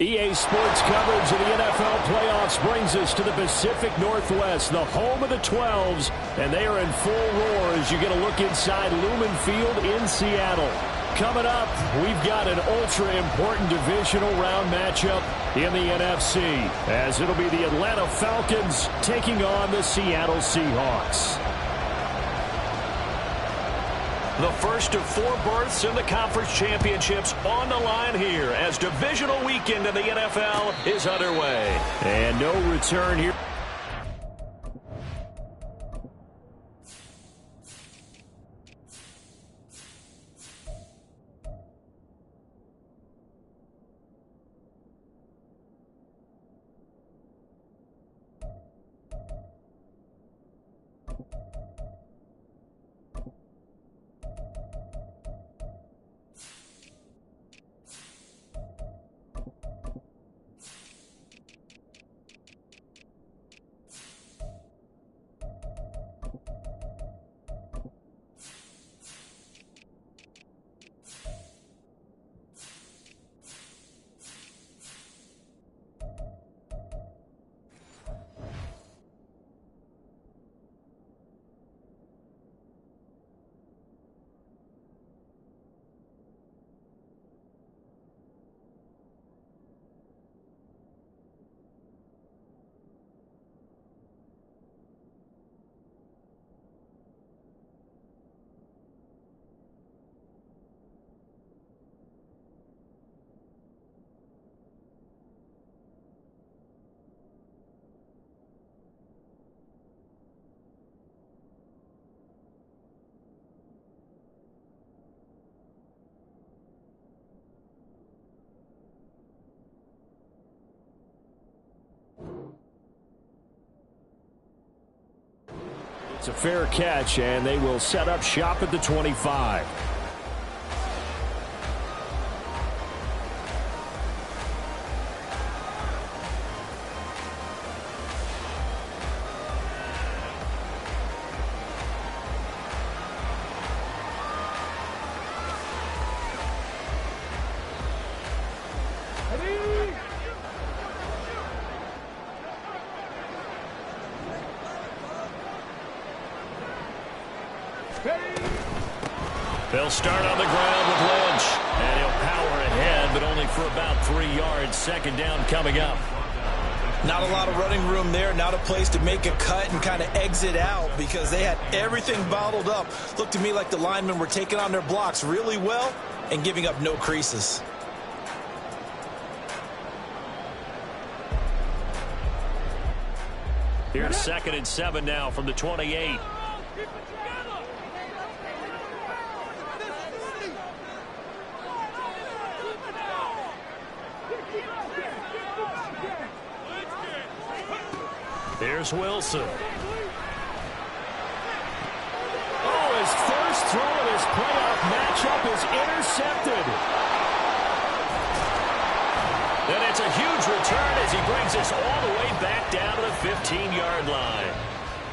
EA Sports coverage of the NFL playoffs brings us to the Pacific Northwest, the home of the 12s, and they are in full roar as you get a look inside Lumen Field in Seattle. Coming up, we've got an ultra-important divisional round matchup in the NFC, as it'll be the Atlanta Falcons taking on the Seattle Seahawks. The first of 4 berths in the conference championships on the line here as divisional weekend in the NFL is underway. And no return here. It's a fair catch, and they will set up shop at the 25. They'll start on the ground with Lynch, and he'll power ahead, but only for about 3 yards. Second down coming up. Not a lot of running room there, not a place to make a cut and kind of exit out because they had everything bottled up. Looked to me like the linemen were taking on their blocks really well and giving up no creases. Here's 2nd and 7 now from the 28. Here's Wilson. Oh, his first throw of this playoff matchup is intercepted. And it's a huge return as he brings us all the way back down to the 15-yard line.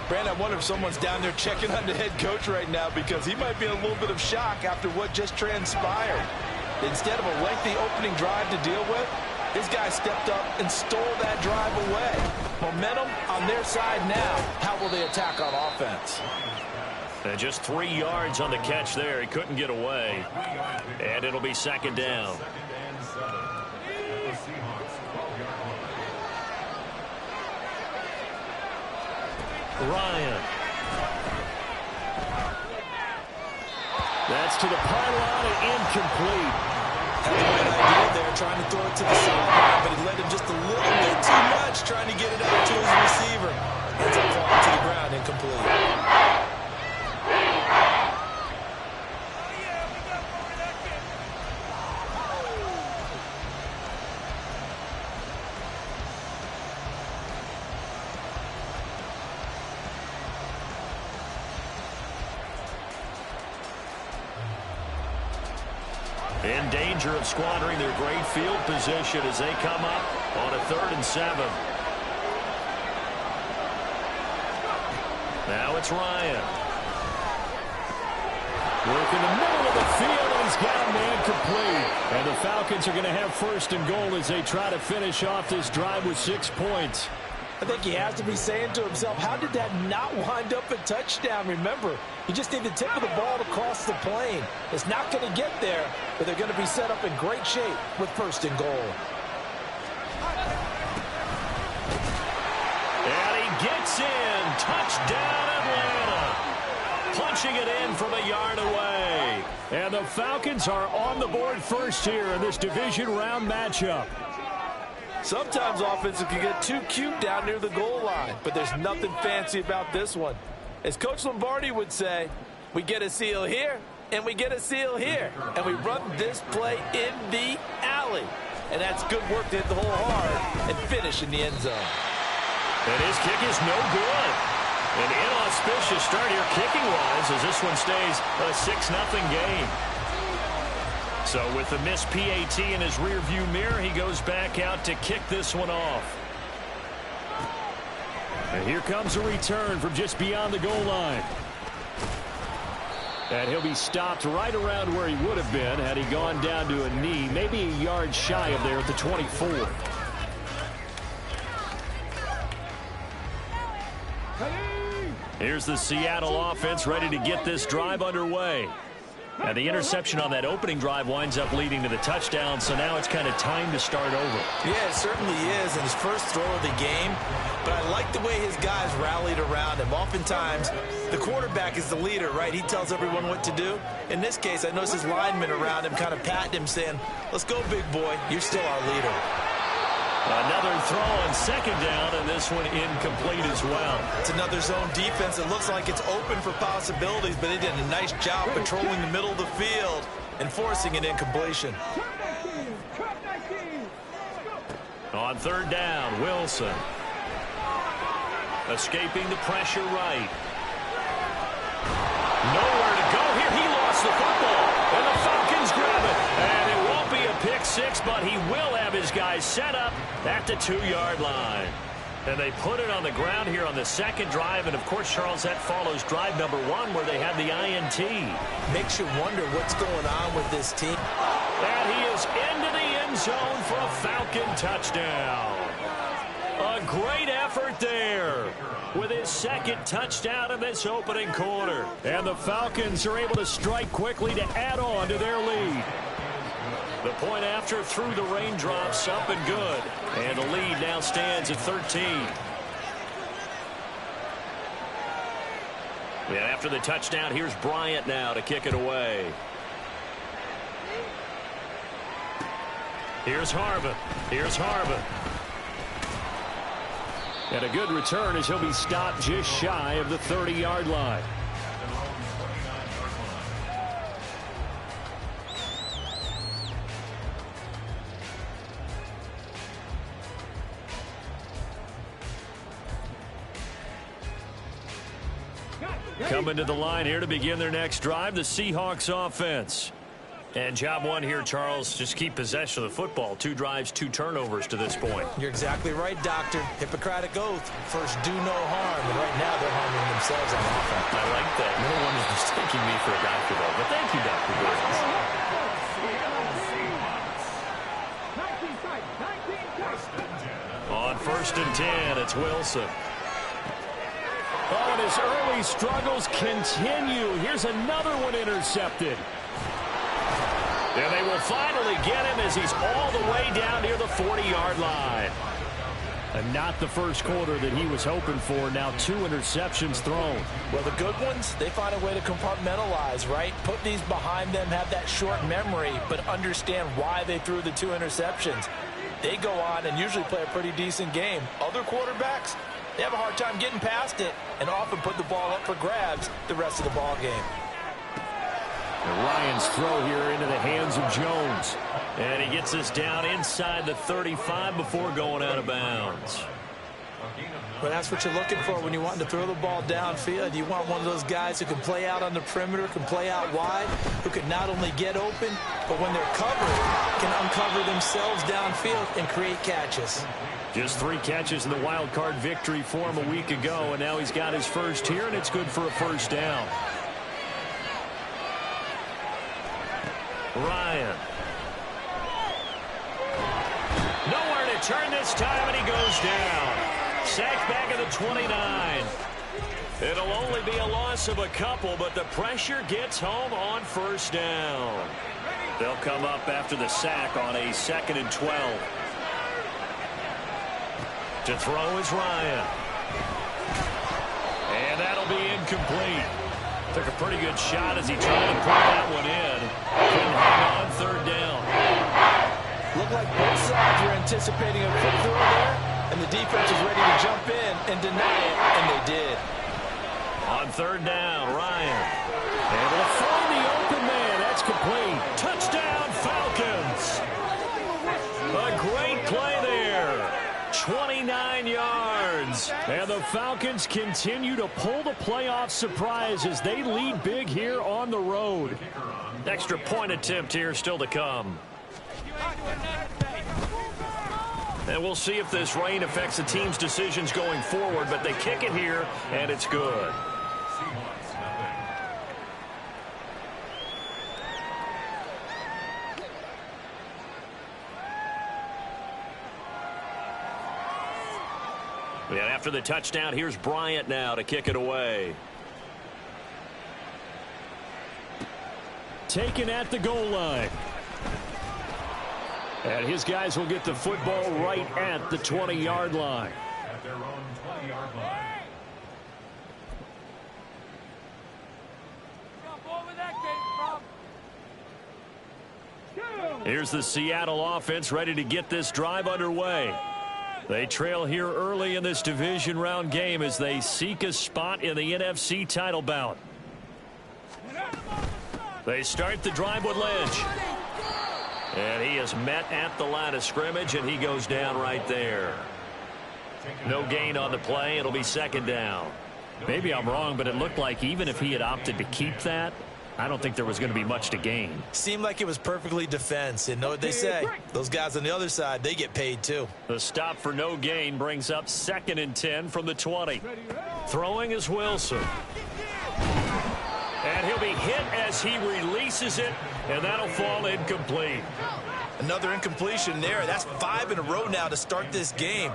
Brand, I wonder if someone's down there checking on the head coach right now because he might be in a little bit of shock after what just transpired. Instead of a lengthy opening drive to deal with, his guy stepped up and stole that drive away. Momentum on their side now. How will they attack on offense? And just 3 yards on the catch there. He couldn't get away. And it'll be second down. Ryan. That's to the pylon and incomplete. Had the right idea there, trying to throw it to the sideline, but he led him just a little bit too much, trying to get it out to his receiver. Ends up falling to the ground, incomplete. In danger of squandering their great field position as they come up on a 3rd and 7. Now it's Ryan. Work in the middle of the field, and he's got a man complete. And the Falcons are going to have 1st and goal as they try to finish off this drive with 6 points. I think he has to be saying to himself, how did that not wind up a touchdown? Remember, you just need the tip of the ball to cross the plane. It's not going to get there, but they're going to be set up in great shape with 1st and goal. And he gets in. Touchdown, Atlanta. Punching it in from a yard away. And the Falcons are on the board first here in this division round matchup. Sometimes offenses can get too cute down near the goal line, but there's nothing fancy about this one. As Coach Lombardi would say, we get a seal here, and we get a seal here, and we run this play in the alley. And that's good work to hit the hole hard and finish in the end zone. And his kick is no good. An inauspicious start here kicking-wise as this one stays a 6-0 game. So with the missed PAT in his rearview mirror, he goes back out to kick this one off. And here comes a return from just beyond the goal line. And he'll be stopped right around where he would have been had he gone down to a knee, maybe a yard shy of there at the 24. Here's the Seattle offense ready to get this drive underway. And the interception on that opening drive winds up leading to the touchdown, so now it's kind of time to start over. Yeah, it certainly is in his first throw of the game, but I like the way his guys rallied around him. Oftentimes, the quarterback is the leader, right? He tells everyone what to do. In this case, I noticed his linemen around him kind of patting him, saying, let's go, big boy. You're still our leader. Another throw on 2nd down, and this one incomplete as well. It's another zone defense. It looks like it's open for possibilities, but they did a nice job patrolling the middle of the field and forcing an incompletion. On 3rd down, Wilson. Escaping the pressure right. Nowhere to go here. He lost the football, and the Falcons grab it. And it won't be a pick 6, but he will have his guys set up at the 2-yard line. And they put it on the ground here on the 2nd drive. And, of course, Charles, that follows drive number 1 where they had the INT. Makes you wonder what's going on with this team. And he is into the end zone for a Falcon touchdown. A great effort there with his 2nd touchdown in this opening quarter. And the Falcons are able to strike quickly to add on to their lead. The point after through the raindrops up and good. And the lead now stands at 13. And after the touchdown, here's Bryant now to kick it away. Here's Harvin. Here's Harvin. And a good return as he'll be stopped just shy of the 30-yard line. Coming to the line here to begin their next drive, the Seahawks offense. And job one here, Charles, just keep possession of the football. 2 drives, 2 turnovers to this point. You're exactly right, Doctor. Hippocratic oath. First, do no harm. And right now, they're harming themselves on offense. I like that. No one is mistaking me for a doctor, though. But thank you, Dr. Burns. On 1st and 10, it's Wilson. Oh, and his early struggles continue. Here's another one intercepted. And they will finally get him as he's all the way down near the 40-yard line. And not the first quarter that he was hoping for. Now 2 interceptions thrown. Well, the good ones, they find a way to compartmentalize, right? Put these behind them, have that short memory, but understand why they threw the 2 interceptions. They go on and usually play a pretty decent game. Other quarterbacks, they have a hard time getting past it and often put the ball up for grabs the rest of the ball game. And Ryan's throw here into the hands of Jones. And he gets us down inside the 35 before going out of bounds. Well, that's what you're looking for when you want to throw the ball downfield. You want one of those guys who can play out on the perimeter, can play out wide, who can not only get open, but when they're covered, can uncover themselves downfield and create catches. Just 3 catches in the wild card victory for him a week ago, and now he's got his first here, and it's good for a first down. Ryan. Nowhere to turn this time, and he goes down. Sacked back at the 29. It'll only be a loss of a couple, but the pressure gets home on first down. They'll come up after the sack on a 2nd and 12. To throw is Ryan. And that'll be incomplete. Took a pretty good shot as he tried to put that one in. Couldn't hang on 3rd down. Looked like both sides were anticipating a quick throw there, and the defense was ready to jump in and deny it, and they did. On 3rd down, Ryan. Able to find the open man. That's complete. Touchdown, Falcons. A great play there. 29 yards. And the Falcons continue to pull the playoff surprise as they lead big here on the road. Extra point attempt here still to come. And we'll see if this rain affects the team's decisions going forward, but they kick it here, and it's good. And after the touchdown, here's Bryant now to kick it away. Taken at the goal line. And his guys will get the football right at the 20-yard line. At their own 20-yard line. Here's the Seattle offense ready to get this drive underway. They trail here early in this division round game as they seek a spot in the NFC title bout. They start the drive with Lynch. And he is met at the line of scrimmage, and he goes down right there. No gain on the play. It'll be 2nd down. Maybe I'm wrong, but it looked like even if he had opted to keep that, I don't think there was going to be much to gain. Seemed like it was perfectly defense. And know what they say? Those guys on the other side, they get paid too. The stop for no gain brings up 2nd and 10 from the 20. Throwing is Wilson. And he'll be hit as he releases it, and that'll fall incomplete. Another incompletion there. That's 5 in a row now to start this game.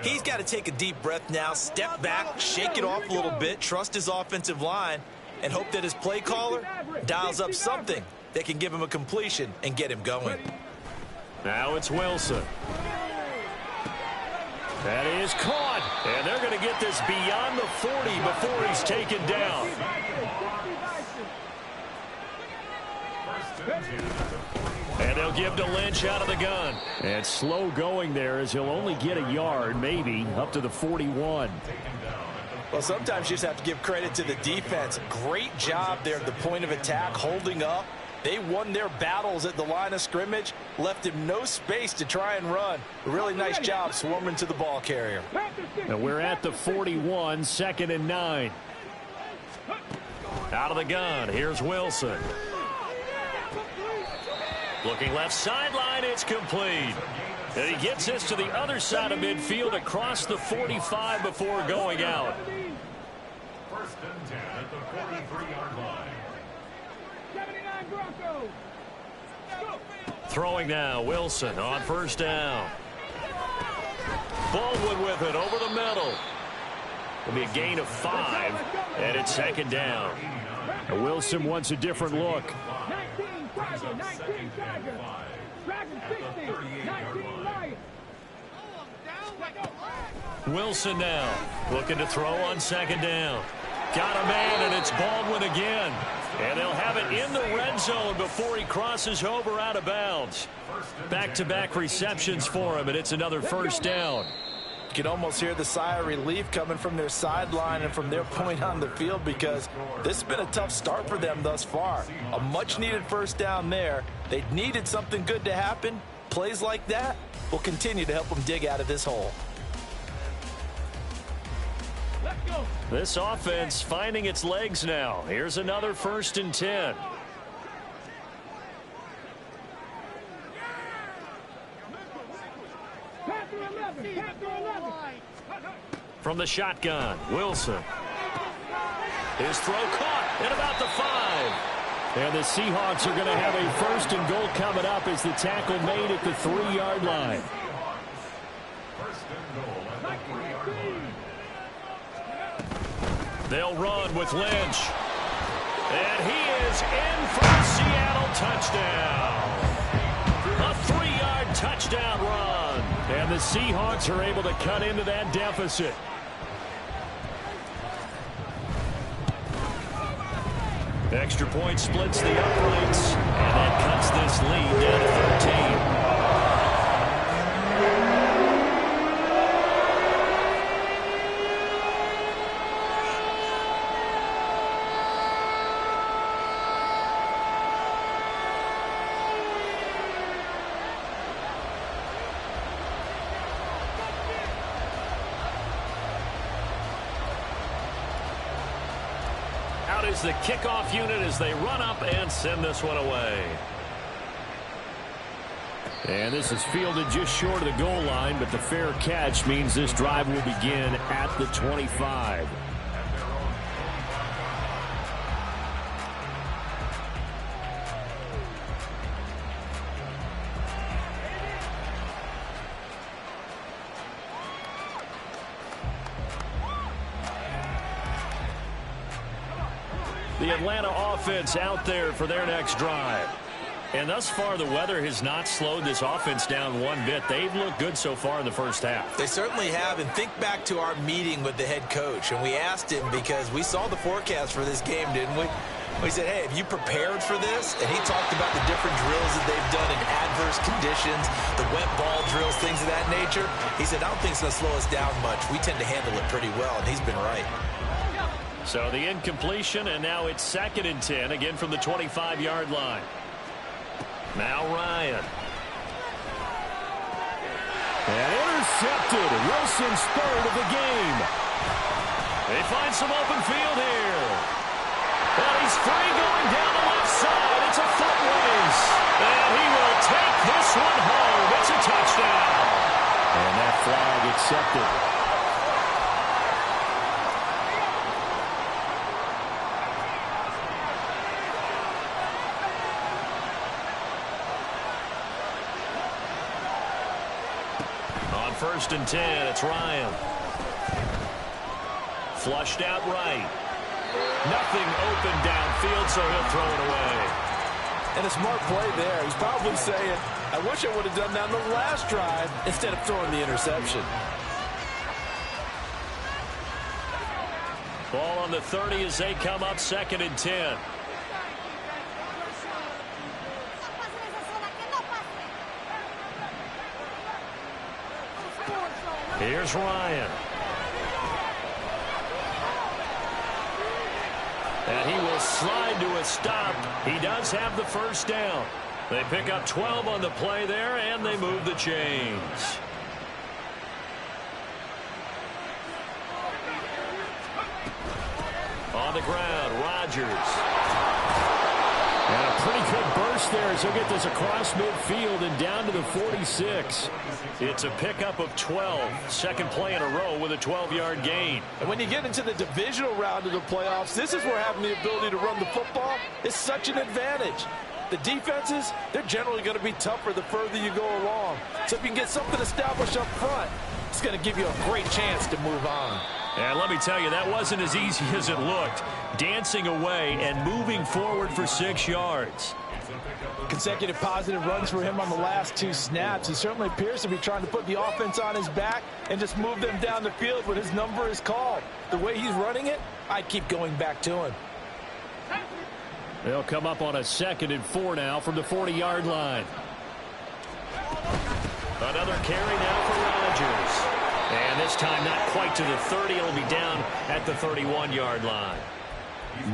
He's got to take a deep breath now, step back, shake it off a little bit, trust his offensive line, and hope that his play caller dials up something that can give him a completion and get him going. Now it's Wilson. That is caught, and they're going to get this beyond the 40 before he's taken down. And they'll give to Lynch out of the gun. And slow going there as he'll only get a yard, maybe, up to the 41. Well, sometimes you just have to give credit to the defense. Great job there at the point of attack, holding up. They won their battles at the line of scrimmage, left him no space to try and run. A really nice job swarming to the ball carrier. And we're at the 41, 2nd and 9. Out of the gun, here's Wilson. Looking left sideline, it's complete. And he gets this to the other side of midfield across the 45 before going out. First and 10 at the 43-yard line. 79 Broncos. Throwing now, Wilson on first down. Baldwin with it over the middle. It'll be a gain of 5, and it's second down. And Wilson wants a different look. 19 Tiger, 19 Tiger. Dragon 60, 19 Lions. Wilson now looking to throw on second down. Got a man, and it's Baldwin again. And they'll have it in the red zone before he crosses over out of bounds. Back-to-back receptions for him, and it's another first down. You can almost hear the sigh of relief coming from their sideline and from their point on the field, because this has been a tough start for them thus far. A much-needed first down there. They needed something good to happen. Plays like that will continue to help them dig out of this hole. This offense finding its legs now. Here's another first and 10. From the shotgun, Wilson. His throw caught at about the 5. And the Seahawks are going to have a first and goal coming up as the tackle made at the 3-yard line. First and goal at the 3-yard line. They'll run with Lynch. And he is in for a Seattle touchdown. A 3-yard touchdown run. And the Seahawks are able to cut into that deficit. Extra point splits the uprights, and that cuts this lead down to 13. Out is the kickoff unit as they run up and send this one away. And this is fielded just short of the goal line, but the fair catch means this drive will begin at the 25. The Atlanta offense out there for their next drive. And thus far, the weather has not slowed this offense down one bit. They've looked good so far in the first half. They certainly have. And think back to our meeting with the head coach. And we asked him, because we saw the forecast for this game, didn't we? We said, hey, have you prepared for this? And he talked about the different drills that they've done in adverse conditions, the wet ball drills, things of that nature. He said, I don't think it's going to slow us down much. We tend to handle it pretty well, and he's been right. So the incompletion, and now it's second and 10, again from the 25-yard line. Now Ryan. And intercepted. Wilson's third of the game. They find some open field here. And he's free going down the left side. It's a foot race. And he will take this one home. It's a touchdown. And that flag accepted. First and 10, it's Ryan. Flushed out right. Nothing open downfield, so he'll throw it away. And a smart play there. He's probably saying, I wish I would have done that on the last drive instead of throwing the interception. Ball on the 30 as they come up second and 10. Here's Ryan. And he will slide to a stop. He does have the first down. They pick up 12 on the play there, and they move the chains. On the ground, Rodgers. And a pretty good burst there as he'll get this across midfield and down to the 46. It's a pickup of 12. Second play in a row with a 12-yard gain. And when you get into the divisional round of the playoffs, this is where having the ability to run the football is such an advantage. The defenses, they're generally going to be tougher the further you go along. So if you can get something established up front, it's going to give you a great chance to move on. And let me tell you, that wasn't as easy as it looked. Dancing away and moving forward for 6 yards. Consecutive positive runs for him on the last 2 snaps. He certainly appears to be trying to put the offense on his back and just move them down the field when his number is called. The way he's running it, I keep going back to him. They'll come up on a 2nd and 4 now from the 40-yard line. Another carry now for Rodgers. And this time not quite to the 30. It'll be down at the 31-yard line.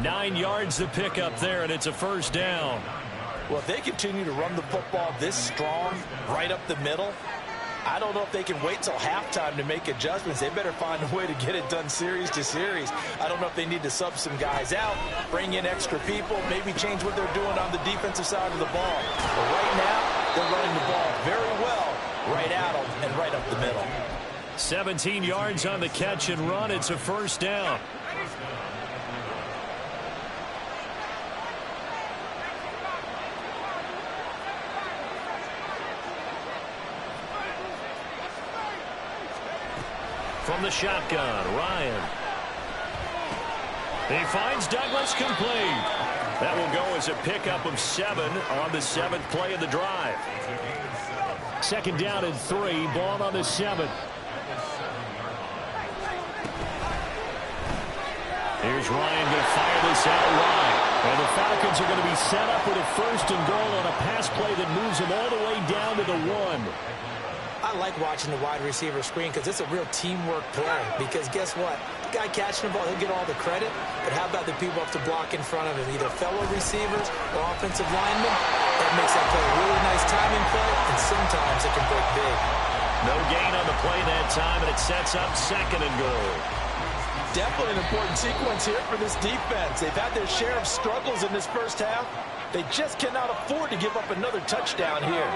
9 yards to pick up there, and it's a first down. Well, if they continue to run the football this strong, right up the middle, I don't know if they can wait till halftime to make adjustments. They better find a way to get it done series to series. I don't know if they need to sub some guys out, bring in extra people, maybe change what they're doing on the defensive side of the ball. But right now, they're running the ball very well right at them and right up the middle. 17 yards on the catch and run. It's a first down. From the shotgun, Ryan. He finds Douglas complete. That will go as a pickup of 7 on the 7th play of the drive. 2nd down and 3. Ball on the 7th. Here's Ryan going to fire this out wide. And the Falcons are going to be set up with a 1st and goal on a pass play that moves them all the way down to the 1. I like watching the wide receiver screen because it's a real teamwork play. Because guess what? The guy catching the ball, he'll get all the credit. But how about the people up to block in front of him, either fellow receivers or offensive linemen? That makes that play a really nice timing play, and sometimes it can break big. No gain on the play that time, and it sets up 2nd and goal. Definitely an important sequence here for this defense. They've had their share of struggles in this first half. They just cannot afford to give up another touchdown here.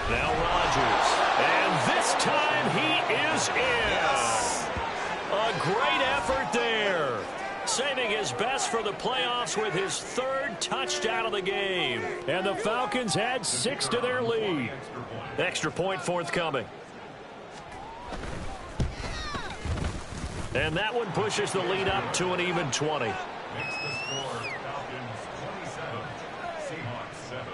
Now Rodgers. And this time he is in. Yes. A great effort there. Saving his best for the playoffs with his 3rd touchdown of the game. And the Falcons add 6 to their lead. Extra point forthcoming. And that one pushes the lead up to an even 20. Makes the score Falcons 27, Seahawks 7.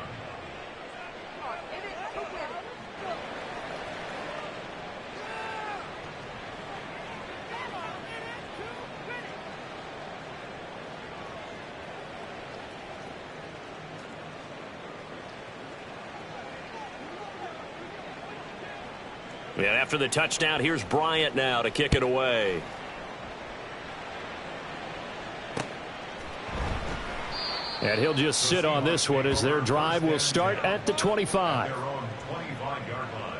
And after the touchdown, here's Bryant now to kick it away. And he'll just sit on this one as their drive will start at the 25. Their own 25-yard line.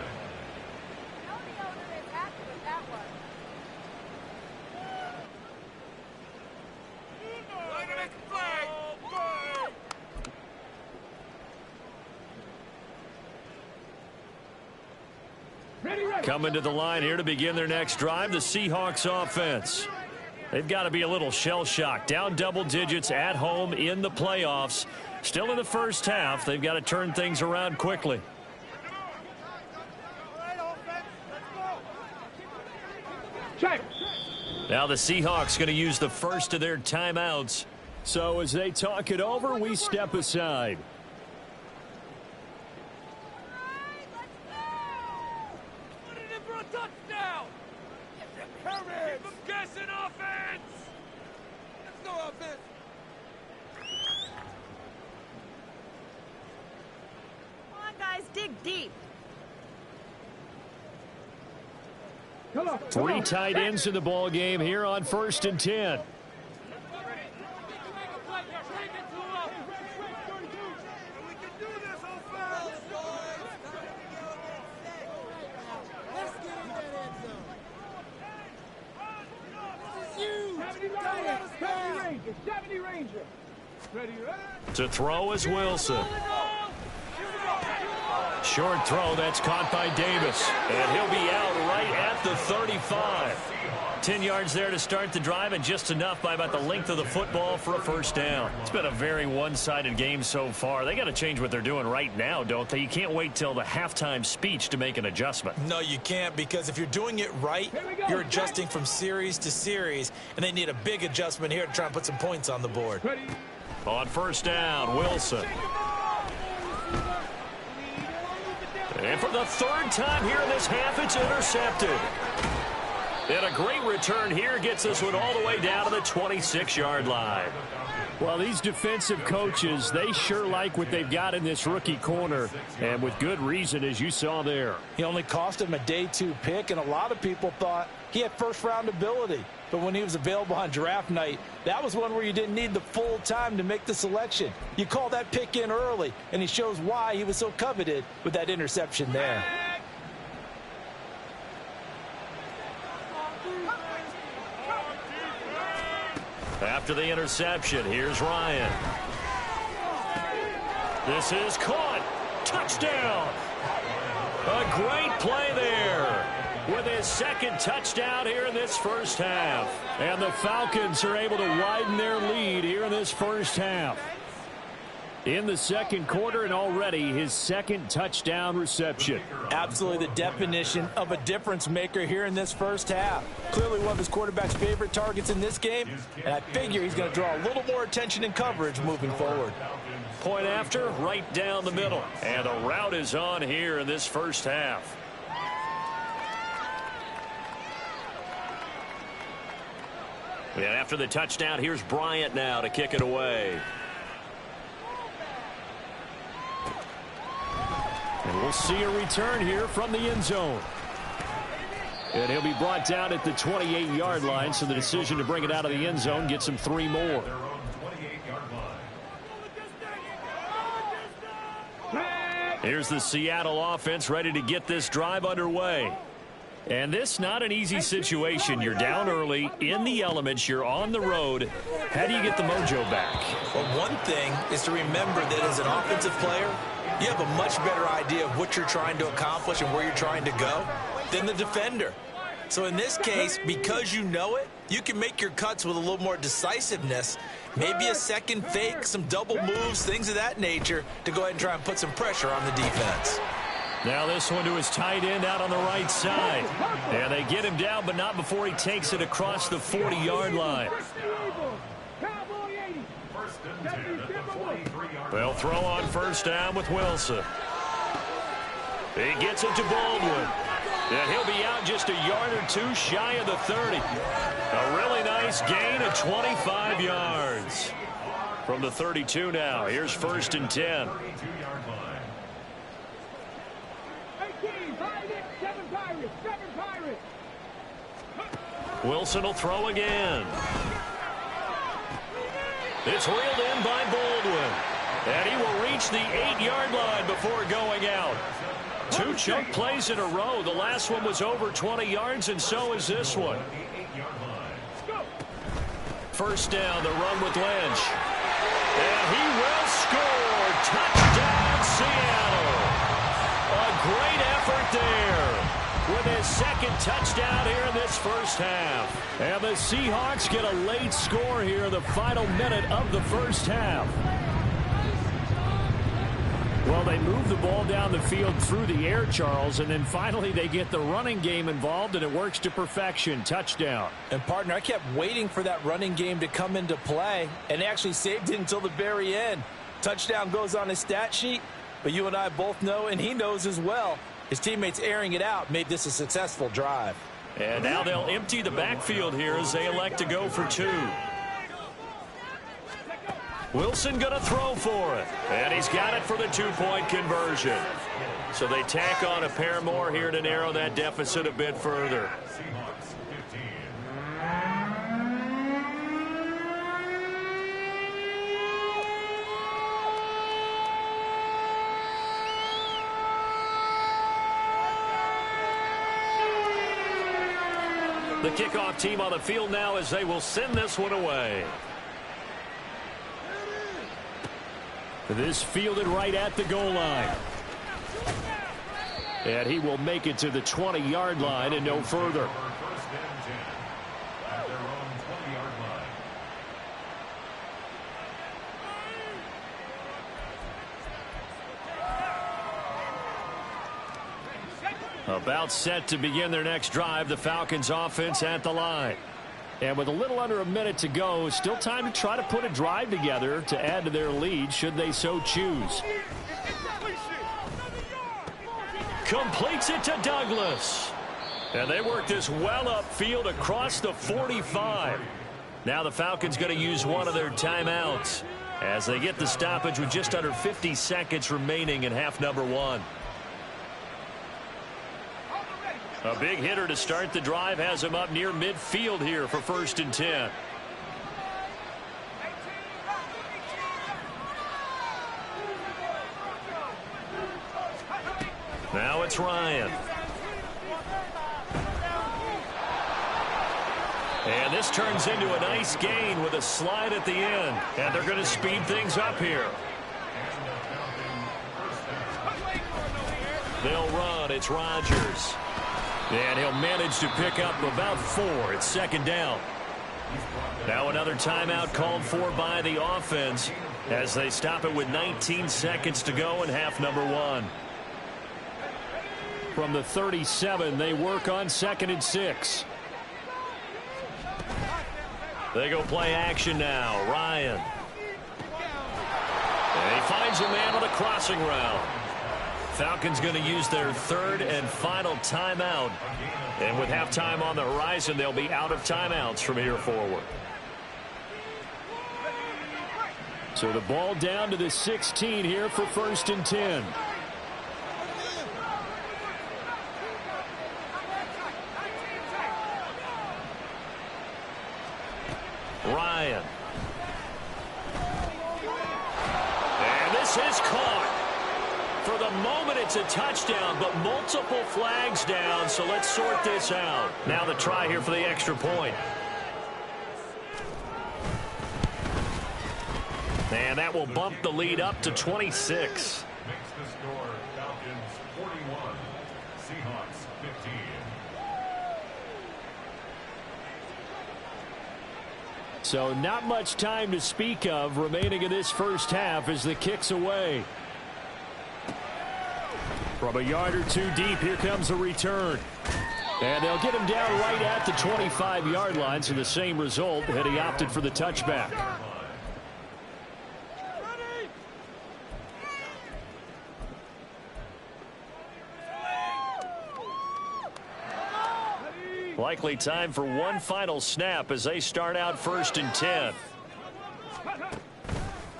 Coming to the line here to begin their next drive, the Seahawks offense. They've got to be a little shell-shocked. Down double digits at home in the playoffs. Still in the first half. They've got to turn things around quickly. Check. Now the Seahawks going to use the first of their timeouts. So as they talk it over, we step aside. Dig deep. 3 tight ends in the ball game here on 1st and 10. the 70 Ranger. Ready, To throw is Wilson. Short throw, that's caught by Davis. And he'll be out right at the 35. 10 yards there to start the drive, and just enough by about the length of the football for a first down. It's been a very one-sided game so far. They got to change what they're doing right now, don't they? You can't wait till the halftime speech to make an adjustment. No, you can't, because if you're doing it right, you're adjusting from series to series, and they need a big adjustment here to try and put some points on the board. On first down, Wilson. And for the third time here in this half, it's intercepted. And a great return here gets this one all the way down to the 26-yard line. Well, these defensive coaches, they sure like what they've got in this rookie corner, and with good reason, as you saw there. He only cost him a day 2 pick, and a lot of people thought he had first-round ability. But when he was available on draft night, that was one where you didn't need the full time to make the selection. You call that pick in early, and he shows why he was so coveted with that interception there. After the interception, here's Ryan. This is caught. Touchdown. A great play there with his second touchdown here in this first half. And the Falcons are able to widen their lead here in this first half. In the second quarter, and already his second touchdown reception. Absolutely the definition of a difference maker here in this first half. Clearly one of his quarterback's favorite targets in this game, and I figure he's going to draw a little more attention and coverage moving forward. Point after, right down the middle. And a route is on here in this first half. And after the touchdown, here's Bryant now to kick it away. And we'll see a return here from the end zone. And he'll be brought down at the 28-yard line, so the decision to bring it out of the end zone gets him 3 more. Here's the Seattle offense ready to get this drive underway. And this not an easy situation. You're down early, in the elements, you're on the road. How do you get the mojo back? Well, one thing is to remember that as an offensive player, you have a much better idea of what you're trying to accomplish and where you're trying to go than the defender. So in this case, because you know it, you can make your cuts with a little more decisiveness, maybe a second fake, some double moves, things of that nature, to go ahead and try and put some pressure on the defense. Now this one to his tight end out on the right side. And they get him down, but not before he takes it across the 40-yard line. They'll throw on first down with Wilson. He gets it to Baldwin. And he'll be out just a yard or two shy of the 30. A really nice gain of 25 yards. From the 32 now, here's first and 10. Wilson will throw again. It's reeled in by Baldwin. And he will reach the 8-yard line before going out. 2 chunk plays in a row. The last one was over 20 yards, and so is this one. First down, the run with Lynch. And he will score. Touchdown, Seattle. A great effort there with his second touchdown here in this first half. And the Seahawks get a late score here in the final minute of the first half. Well, they move the ball down the field through the air, Charles, and then finally they get the running game involved, and it works to perfection. Touchdown. And, partner, I kept waiting for that running game to come into play, and they actually saved it until the very end. Touchdown goes on his stat sheet, but you and I both know, and he knows as well, his teammates airing it out made this a successful drive. And now they'll empty the backfield here as they elect to go for 2. Wilson going to throw for it. And he's got it for the 2-point conversion. So they tack on a pair more here to narrow that deficit a bit further. The kickoff team on the field now as they will send this one away. This fielded right at the goal line. And he will make it to the 20-yard line and no further. First and 10 at their own 20-yard line. About set to begin their next drive, the Falcons offense at the line. And with a little under a minute to go, still time to try to put a drive together to add to their lead should they so choose. Completes it to Douglas. And they work this well upfield across the 45. Now the Falcons going to use one of their timeouts as they get the stoppage with just under 50 seconds remaining in half number one. A big hitter to start the drive has him up near midfield here for 1st and 10. Now it's Ryan. And this turns into a nice gain with a slide at the end. And they're going to speed things up here. They'll run. It's Rodgers. And he'll manage to pick up about 4. It's 2nd down. Now another timeout called for by the offense as they stop it with 19 seconds to go in half number one. From the 37, they work on 2nd and 6. They go play action now. Ryan. And he finds a man on a crossing route. Falcons going to use their 3rd and final timeout. And with halftime on the horizon, they'll be out of timeouts from here forward. So the ball down to the 16 here for 1st and 10. Ryan. And this is caught. For the moment, it's a touchdown, but multiple flags down, so let's sort this out. Now the try here for the extra point. And that will bump the lead up to 26. Makes the score Falcons 41, Seahawks 15. So not much time to speak of remaining in this first half as the kick's away. From a yard or two deep, here comes a return. And they'll get him down right at the 25-yard line, so the same result had he opted for the touchback. Likely time for one final snap as they start out 1st and 10.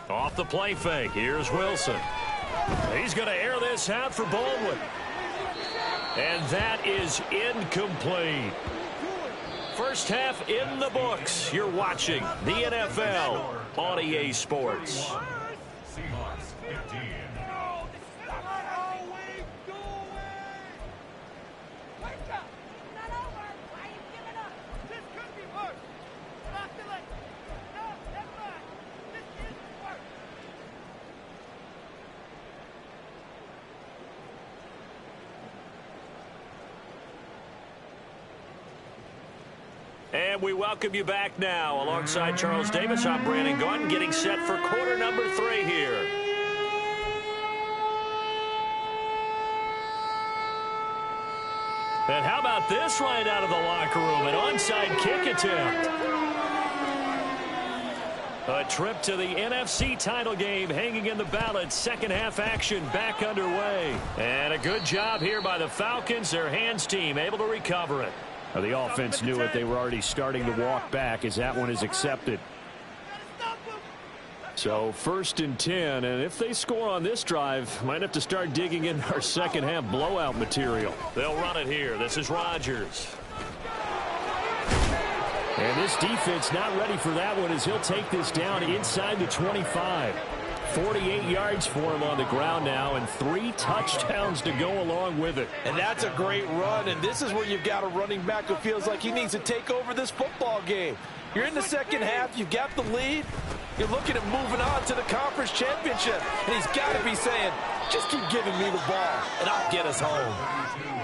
Off the play fake, here's Wilson. He's going to air this out for Baldwin. And that is incomplete. First half in the books. You're watching the NFL on EA Sports. Seahawks 15. And we welcome you back now. Alongside Charles Davis, I'm Brandon Gaudin, getting set for quarter number 3 here. And how about this right out of the locker room? An onside kick attempt. A trip to the NFC title game hanging in the balance. Second half action back underway. And a good job here by the Falcons. Their hands team able to recover it. The offense knew it. They were already starting to walk back as that one is accepted. So 1st and 10, and if they score on this drive, might have to start digging in our second half blowout material. They'll run it here. This is Rodgers. And this defense not ready for that one as he'll take this down inside the 25. 48 yards for him on the ground now and 3 touchdowns to go along with it. And that's a great run, and this is where you've got a running back who feels like he needs to take over this football game. You're in the second half, you've got the lead, You're looking at moving on to the conference championship. And he's got to be saying, just keep giving me the ball, and I'll get us home.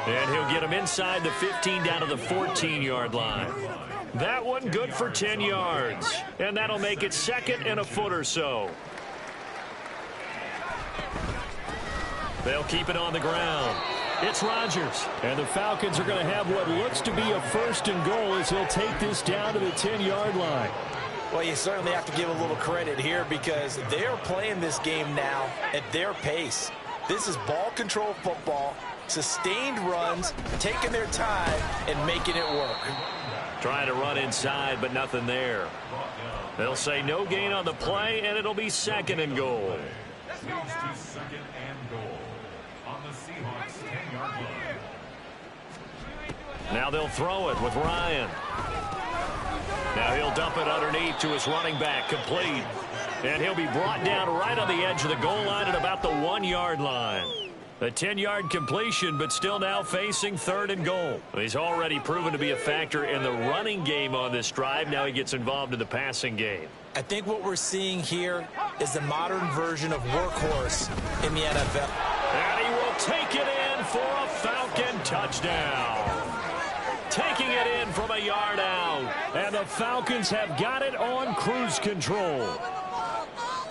And he'll get him inside the 15 down to the 14-yard line. That one good for 10 yards. And that'll make it second and a foot or so. They'll keep it on the ground. It's Rodgers. And the Falcons are going to have what looks to be a first and goal as he'll take this down to the 10-yard line. Well, you certainly have to give a little credit here because they're playing this game now at their pace. This is ball control football, sustained runs, taking their time, and making it work. Trying to run inside, but nothing there. They'll say no gain on the play, and it'll be second and goal. Moves to second and goal on the Seahawks 10-yard line. Now they'll throw it with Ryan. Now he'll dump it underneath to his running back, complete. And he'll be brought down right on the edge of the goal line at about the 1-yard line. A 10-yard completion, but still now facing third and goal. He's already proven to be a factor in the running game on this drive. Now he gets involved in the passing game. I think what we're seeing here is the modern version of workhorse in the NFL. And he will take it in for a Falcon touchdown. Taking it in from a yard out. And the Falcons have got it on cruise control.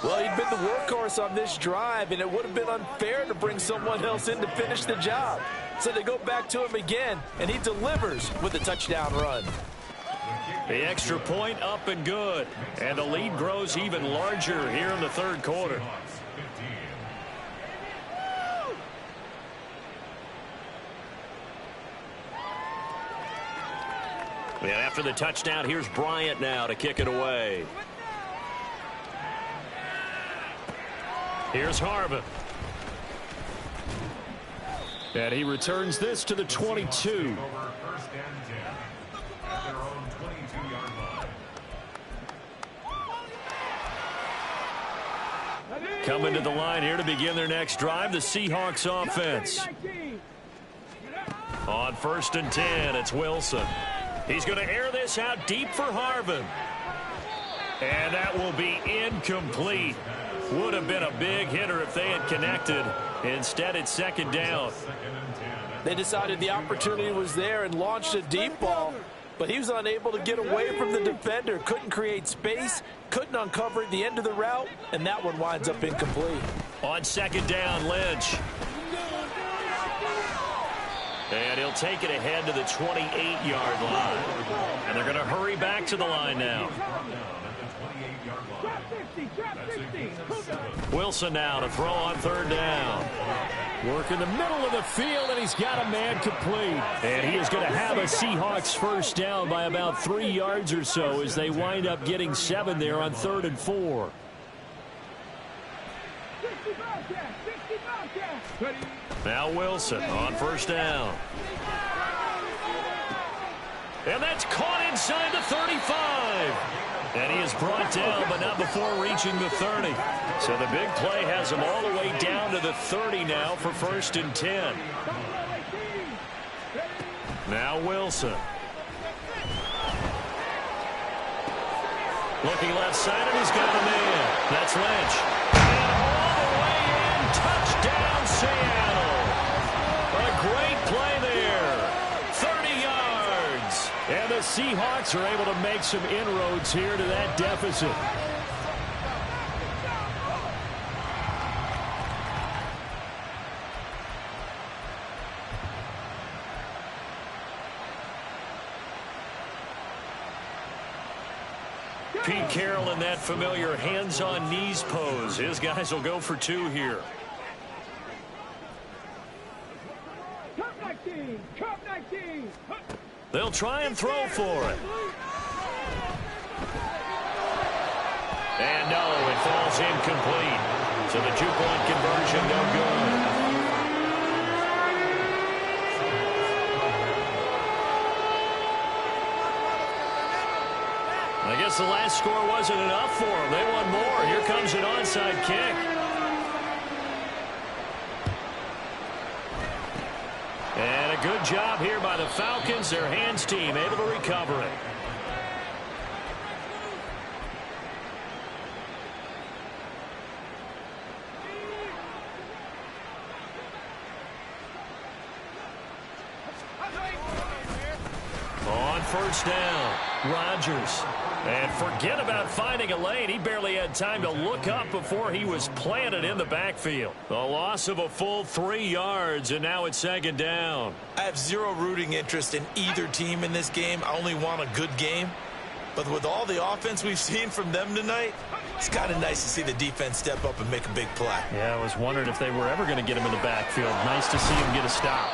Well, he'd been the workhorse on this drive, and it would have been unfair to bring someone else in to finish the job. So they go back to him again, and he delivers with a touchdown run. The extra point up and good. And the lead grows even larger here in the third quarter. And after the touchdown, here's Bryant now to kick it away. Here's Harvin. And he returns this to the 22. First and 10 at their own 22-yard line. Coming to the line here to begin their next drive, the Seahawks offense. On first and 10, it's Wilson. He's going to air this out deep for Harvin. And that will be incomplete. Would have been a big hitter if they had connected. Instead, it's second down. They decided the opportunity was there and launched a deep ball, but he was unable to get away from the defender. Couldn't create space, couldn't uncover at the end of the route, and that one winds up incomplete. On second down, Lynch. And he'll take it ahead to the 28-yard line. And they're going to hurry back to the line now. Wilson now to throw on third down. Work in the middle of the field, and he's got a man complete. And he is going to have a Seahawks first down by about 3 yards or so as they wind up getting 7 there on 3rd and 4. Now Wilson on first down. And that's caught inside the 35. And he is brought down, but not before reaching the 30. So the big play has him all the way down to the 30 now for first and 10. Now Wilson. Looking left side, and he's got a man. That's Lynch. And all the way in, touchdown Seattle. A great play there. 30 yards. And the Seahawks are able to make some inroads here to that deficit. Pete Carroll in that familiar hands-on knees pose. His guys will go for 2 here. They'll try and throw for it. And no, it falls incomplete. So the 2-point conversion no good. I guess the last score wasn't enough for them. They want more. Here comes an onside kick. And a good job here by the Falcons. Their hands team able to recover it. first down. Rodgers. And forget about finding a lane. He barely had time to look up before he was planted in the backfield. A loss of a full 3 yards, and now it's second down. I have zero rooting interest in either team in this game. I only want a good game. But with all the offense we've seen from them tonight, it's kind of nice to see the defense step up and make a big play. Yeah, I was wondering if they were ever going to get him in the backfield. Nice to see him get a stop.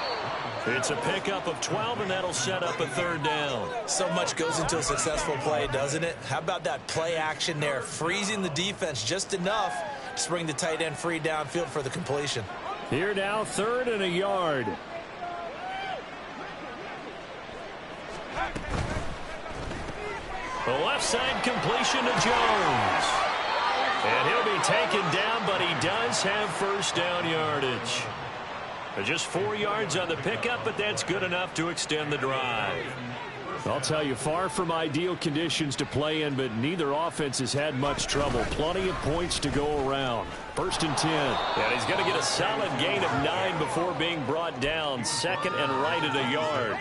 It's a pickup of 12, and that'll set up a third down. So much goes into a successful play, doesn't it? How about that play action there, freezing the defense just enough to bring the tight end free downfield for the completion. Here now, 3rd and a yard. The left side completion to Jones. And he'll be taken down, but he does have first down yardage. Just 4 yards on the pickup, but that's good enough to extend the drive. I'll tell you, far from ideal conditions to play in, but neither offense has had much trouble. Plenty of points to go around. 1st and 10. And he's going to get a solid gain of 9 before being brought down. 2nd and right at a yard.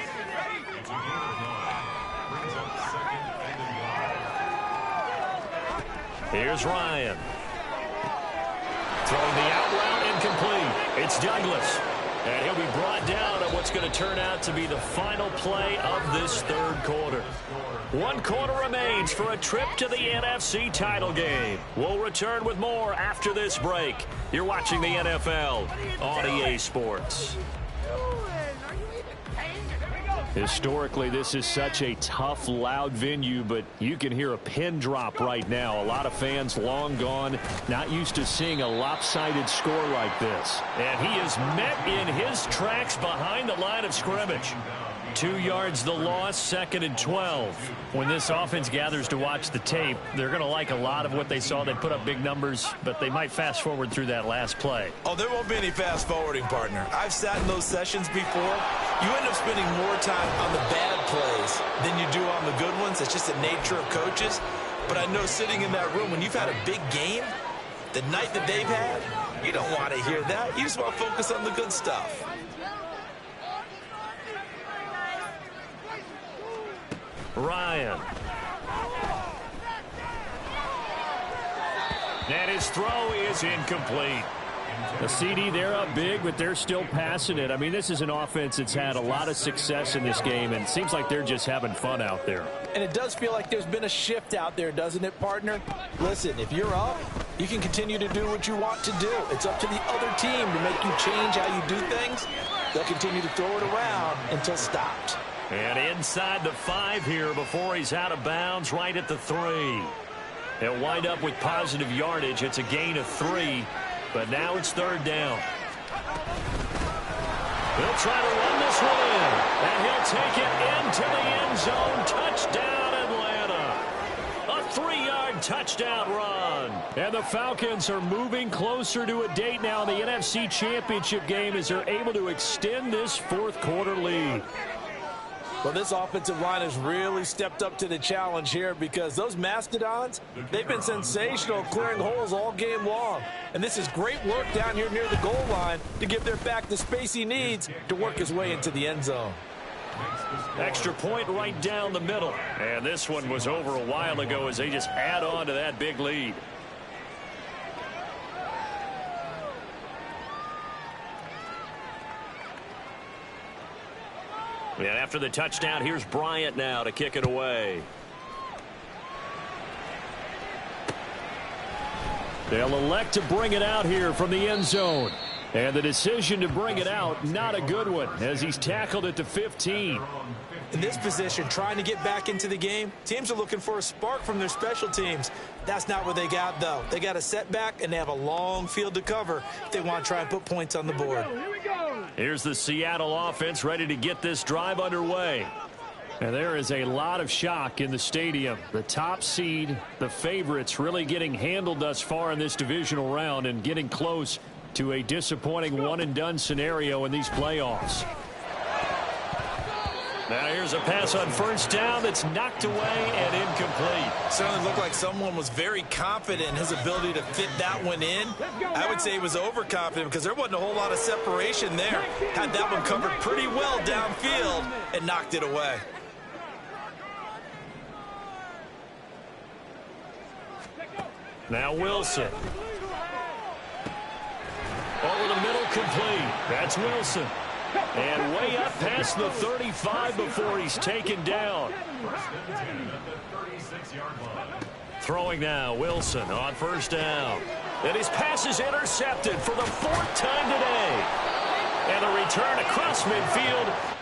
Here's Ryan. Throwing the out route incomplete. It's Douglas. And he'll be brought down on what's going to turn out to be the final play of this 3rd quarter. 1 quarter remains for a trip to the NFC title game. We'll return with more after this break. You're watching the NFL on EA Sports. Historically, this is such a tough, loud venue, but you can hear a pin drop right now. A lot of fans long gone, not used to seeing a lopsided score like this. And he is met in his tracks behind the line of scrimmage. 2 yards the loss, 2nd and 12. When this offense gathers to watch the tape, they're going to like a lot of what they saw. They put up big numbers, but they might fast forward through that last play. Oh, there won't be any fast forwarding, partner. I've sat in those sessions before. You end up spending more time on the bad plays than you do on the good ones. It's just the nature of coaches. But I know sitting in that room, when you've had a big game, the night that they've had, you don't want to hear that. You just want to focus on the good stuff. Ryan. And his throw is incomplete. The CD, they're up big, but they're still passing it. I mean, this is an offense that's had a lot of success in this game, and it seems like they're just having fun out there. And it does feel like there's been a shift out there, doesn't it, partner? Listen, if you're up, you can continue to do what you want to do. It's up to the other team to make you change how you do things. They'll continue to throw it around until stopped. And inside the 5 here before he's out of bounds, right at the 3. He'll wind up with positive yardage. It's a gain of 3, but now it's 3rd down. He'll try to run this one in, and he'll take it into the end zone. Touchdown, Atlanta. A 3-yard touchdown run. And the Falcons are moving closer to a date now in the NFC Championship game as they're able to extend this 4th quarter lead. Well, this offensive line has really stepped up to the challenge here because those Mastodons, they've been sensational clearing holes all game long. And this is great work down here near the goal line to give their back the space he needs to work his way into the end zone. Extra point right down the middle. And this one was over a while ago as they just add on to that big lead. And after the touchdown, here's Bryant now to kick it away. They'll elect to bring it out here from the end zone. And the decision to bring it out, not a good one, as he's tackled at the 15. In this position, trying to get back into the game, teams are looking for a spark from their special teams. That's not what they got, though. They got a setback, and they have a long field to cover if they want to try and put points on the board. Here's the Seattle offense ready to get this drive underway. And there is a lot of shock in the stadium. The top seed, the favorites, really getting handled thus far in this divisional round and getting close to a disappointing one-and-done scenario in these playoffs. Now here's a pass on first down that's knocked away and incomplete. Certainly looked like someone was very confident in his ability to fit that one in. I would say he was overconfident because there wasn't a whole lot of separation there. Had that one covered pretty well downfield and knocked it away. Now Wilson. Over the middle, complete. That's Wilson. And way up past the 35 before he's taken down. Throwing now, Wilson on first down. And his pass is intercepted for the 4th time today. And a return across midfield